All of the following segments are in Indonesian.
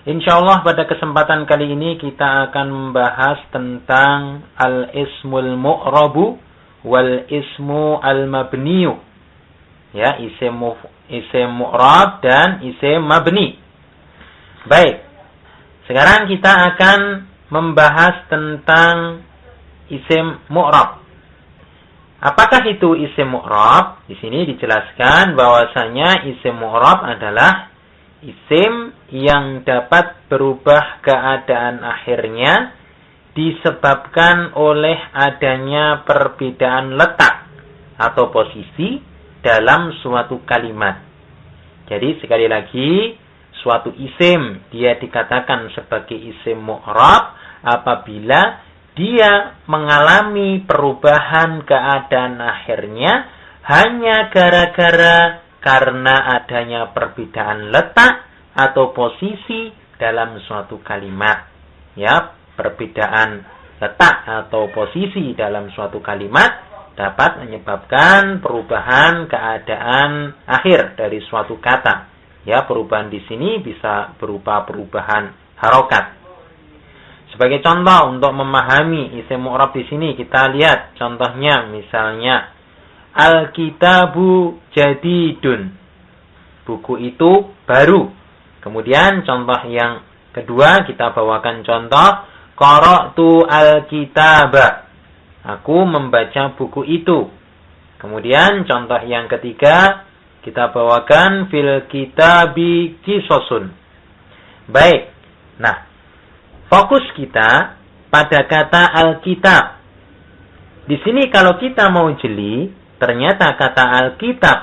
Insyaallah pada kesempatan kali ini kita akan membahas tentang al-ismul mu'rabu wal ismu al-mabniyu. Ya, isim mu'rab dan isim mabni. Baik. Sekarang kita akan membahas tentang isim mu'rab. Apakah itu isim mu'rab? Di sini dijelaskan bahwasanya isim mu'rab adalah isim yang dapat berubah keadaan akhirnya disebabkan oleh adanya perbedaan letak atau posisi dalam suatu kalimat. Jadi sekali lagi, suatu isim dia dikatakan sebagai isim mu'rab apabila dia mengalami perubahan keadaan akhirnya hanya gara-gara karena adanya perbedaan letak atau posisi dalam suatu kalimat. Ya, perbedaan letak atau posisi dalam suatu kalimat dapat menyebabkan perubahan keadaan akhir dari suatu kata. Ya, perubahan di sini bisa berupa perubahan harokat. Sebagai contoh untuk memahami isim mu'rab di sini, kita lihat contohnya misalnya al-kitabu jadidun. Buku itu baru. Kemudian contoh yang kedua kita bawakan contoh qara'tu al-kitaba. Aku membaca buku itu. Kemudian contoh yang ketiga kita bawakan fil kitabi qisasun. Baik. Nah, fokus kita pada kata al-kitab. Di sini kalau kita mau jeli, ternyata kata al-kitab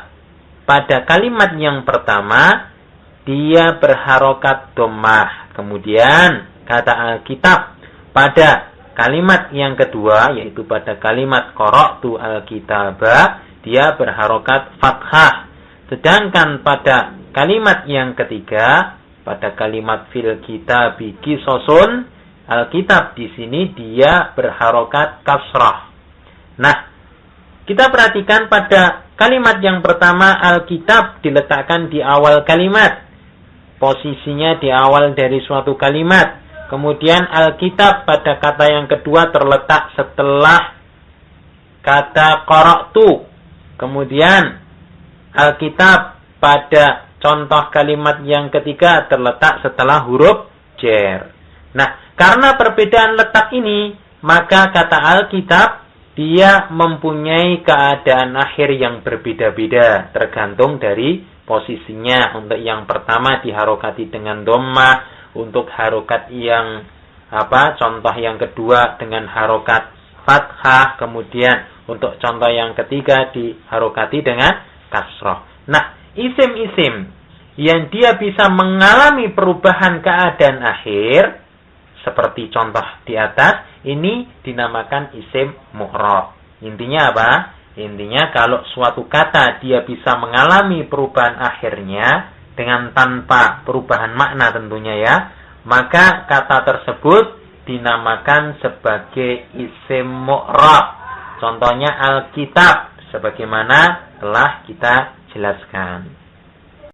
pada kalimat yang pertama dia berharokat dhammah. Kemudian kata al-kitab pada kalimat yang kedua yaitu pada kalimat qara'tu al-kitaba dia berharokat fathah. Sedangkan pada kalimat yang ketiga pada kalimat fil kitabi qisasun, al-kitab di sini dia berharokat kasrah. Nah, kita perhatikan pada kalimat yang pertama al-kitab diletakkan di awal kalimat. Posisinya di awal dari suatu kalimat. Kemudian al-kitab pada kata yang kedua terletak setelah kata qara'tu. Kemudian al-kitab pada contoh kalimat yang ketiga terletak setelah huruf jar. Nah, karena perbedaan letak ini, maka kata al-kitab dia mempunyai keadaan akhir yang berbeda-beda tergantung dari posisinya. Untuk yang pertama diharokati dengan dhammah, untuk harokat yang contoh yang kedua dengan harokat fathah, kemudian untuk contoh yang ketiga diharokati dengan kasrah. Nah, isim-isim yang dia bisa mengalami perubahan keadaan akhir seperti contoh di atas ini dinamakan isim mu'rab. Intinya apa? Intinya kalau suatu kata dia bisa mengalami perubahan akhirnya dengan tanpa perubahan makna tentunya ya, maka kata tersebut dinamakan sebagai isim mu'rab. Contohnya al-kitab sebagaimana telah kita jelaskan.